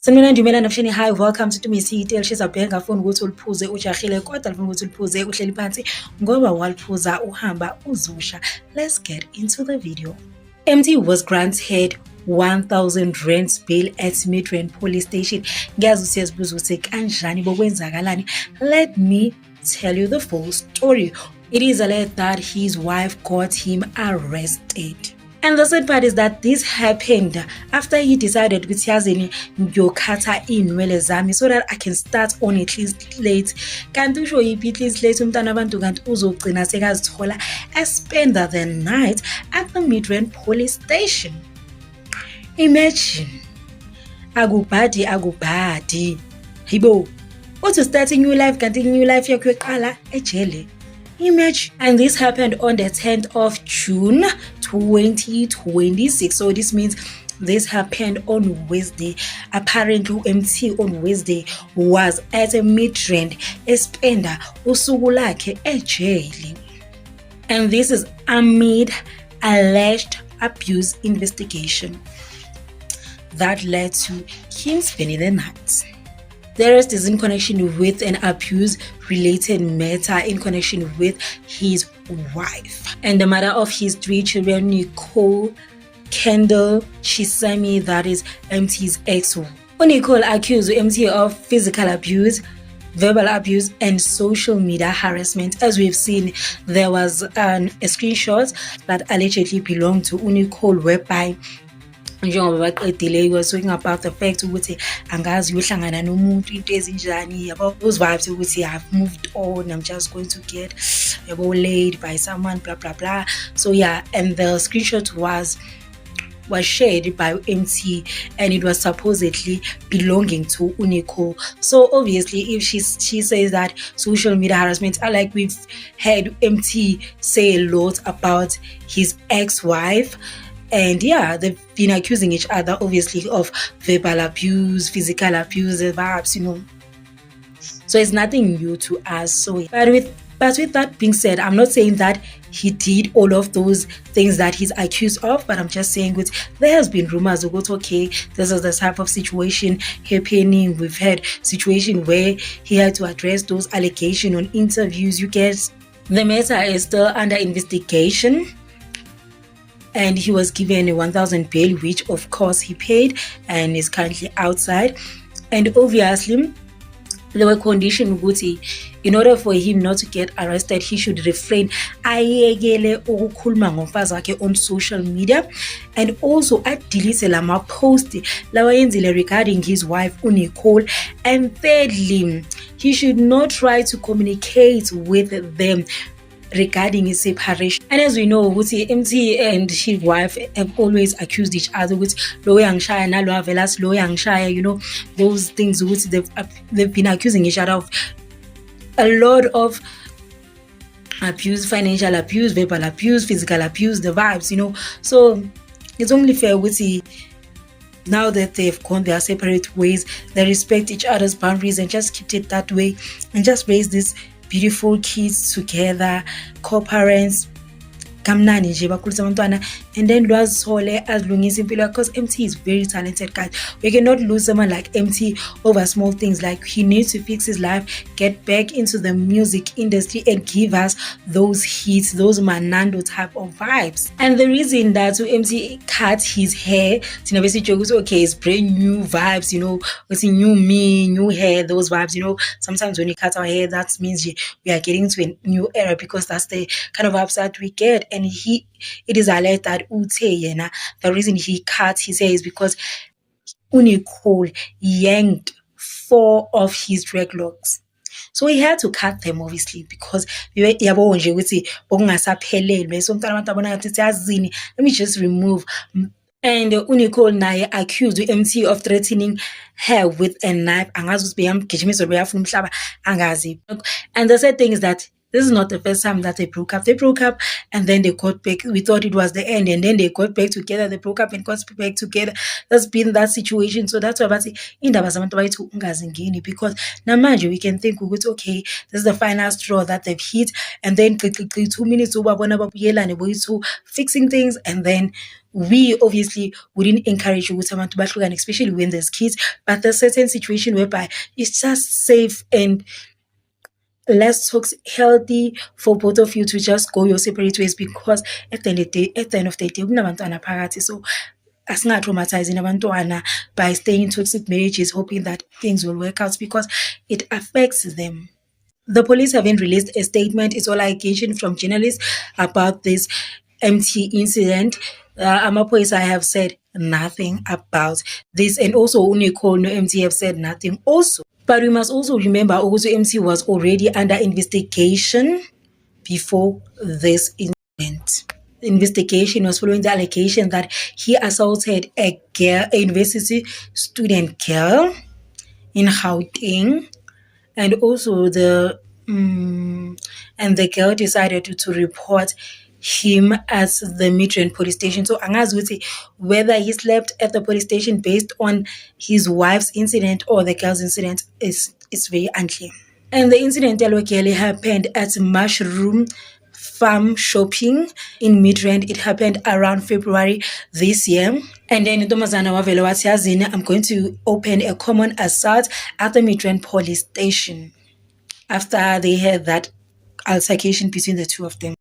Sanibona Ndumela Nafshini, hi, welcome to Tumisi Tale. She's a bhenga afuna ukuthi uliphuze ujahile kodwa alifuna ukuthi uliphuze uhleli phansi ngoba waliphuza uhamba uzusha. Let's get into the video. MT was granted 1,000 rands bail at Midrand police station. Ngiyazi siyazibuza ukuthi kanjani bokwenzakalani. Let me tell you the full story. It is alleged that his wife got him arrested. And the sad part is that this happened after he decided ukuthi yazini ngiyokhatha iy'nwele zami so that I can start on a clean slate. Kanti usho yiphi i-clean slate umntana abantu kanti uzogcina sekazithola spend the night at the Midrand police station. Imagine. Akubhadi. Hibo. Uthi start a new life kanti new life yakho yoqala ejele. Image. And this happened on the 10th of June 2026. So this means this happened on Wednesday. Apparently MT on Wednesday was at a Midrand espenda usuku lakhe ejele. And this is amid alleged abuse investigation that led to him spending the night. The rest is in connection with an abuse-related matter in connection with his wife and the mother of his 3 children, Nicole Kendall Chisami, that is MT's ex. Nicole accused MT of physical abuse, verbal abuse, and social media harassment. As we've seen, there was a screenshot that allegedly belonged to Nicole whereby njengoba baqedile was talking about the fact ukuthi angazi uyohlangana nomuntu into ezinjani yabo, those vibes ukuthi I've moved on, I'm just going to get laid by someone, blah blah blah. So yeah, and the screenshot was shared by MT and it was supposedly belonging to Nicole. So obviously if she says that social media harassment, like we've heard MT say a lot about his ex-wife. And yeah, they've been accusing each other, obviously, of verbal abuse, physical abuse, vibes, you know. So it's nothing new to us. So, but with that being said, I'm not saying that he did all of those things that he's accused of, but I'm just saying that there has been rumors about, okay, this is the type of situation happening. We've had situation where he had to address those allegations on interviews. You guess the matter is still under investigation. And he was given a 1,000 bail, which of course he paid and is currently outside. And obviously, there were conditions ukuthi in order for him not to get arrested, he should refrain ayekele ukukhuluma ngomfazi wakhe on social media, and also adelete lama post lawa yenzile regarding his wife Nicole. And thirdly, he should not try to communicate with them regarding his separation. And as we know, MT and his wife have always accused each other with lo uyangishaya nalo avelas lo uyangishaya, you know, those things they've been accusing each other of a lot of abuse, financial abuse, verbal abuse, physical abuse, the vibes, you know. So it's only fair now that they've gone their separate ways, they respect each other's boundaries and just keep it that way and just raise this beautiful kids together, co-parents, kamnani nje bakhulisa abantwana, and then lwazithole azilungisa impilo, because MT is very talented, guys. We cannot lose someone like MT over small things. Like, he needs to fix his life, get back into the music industry and give us those hits, those Manando type of vibes. And the reason that MT cut his hair, okay, it's brand new vibes, you know, it's new me, new hair, those vibes, you know. Sometimes when we cut our hair, that means we are getting to a new era, because that's the kind of vibes that we get. And it is alleged that the reason he cut his hair is because Nicole yanked 4 of his dreadlocks. So he had to cut them, obviously, because let me just remove. And Nicole naye accused MT of threatening her with a knife. And the sad thing is that This is not the first time that they broke up. They broke up and then they got back. We thought it was the end, and then they got back together. They broke up and got back together. That's been that situation. So that's why I say indaba zabantu abayithi ungazingeni, because namanje we can think ukuthi okay, this is the final straw that they've hit, and then 2 minutes ubabona babuyelane boyithu fixing things, and then we obviously wouldn't encourage ukuthi abantu bahlukane, especially when there's kids. But there's certain situation whereby it's just safe and less toxic, healthy for both of you to just go your separate ways, because at the end of the day kunabantwana phakathi. So asinga-traumatizing abantwana by staying in toxic marriages hoping that things will work out, because it affects them. The police haven't released a statement. It's all allegations from journalists about this MT incident. Amaphoyisa have said nothing about this, and also Unicole no MT have said nothing also. But we must also remember also MT was already under investigation before this incident. The investigation was following the allegation that he assaulted a girl, a university student girl in Gauteng, and also the girl decided to report him at the Midrand police station. So angazi ukuthi whether he slept at the police station based on his wife's incident or the girl's incident is very unclear. And the incident happened at Mushroom Farm Shopping in Midrand. It happened around February this year. And then Ntombazana wavele wathi yazini, I'm going to open a common assault at the Midrand police station after they had that altercation between the two of them.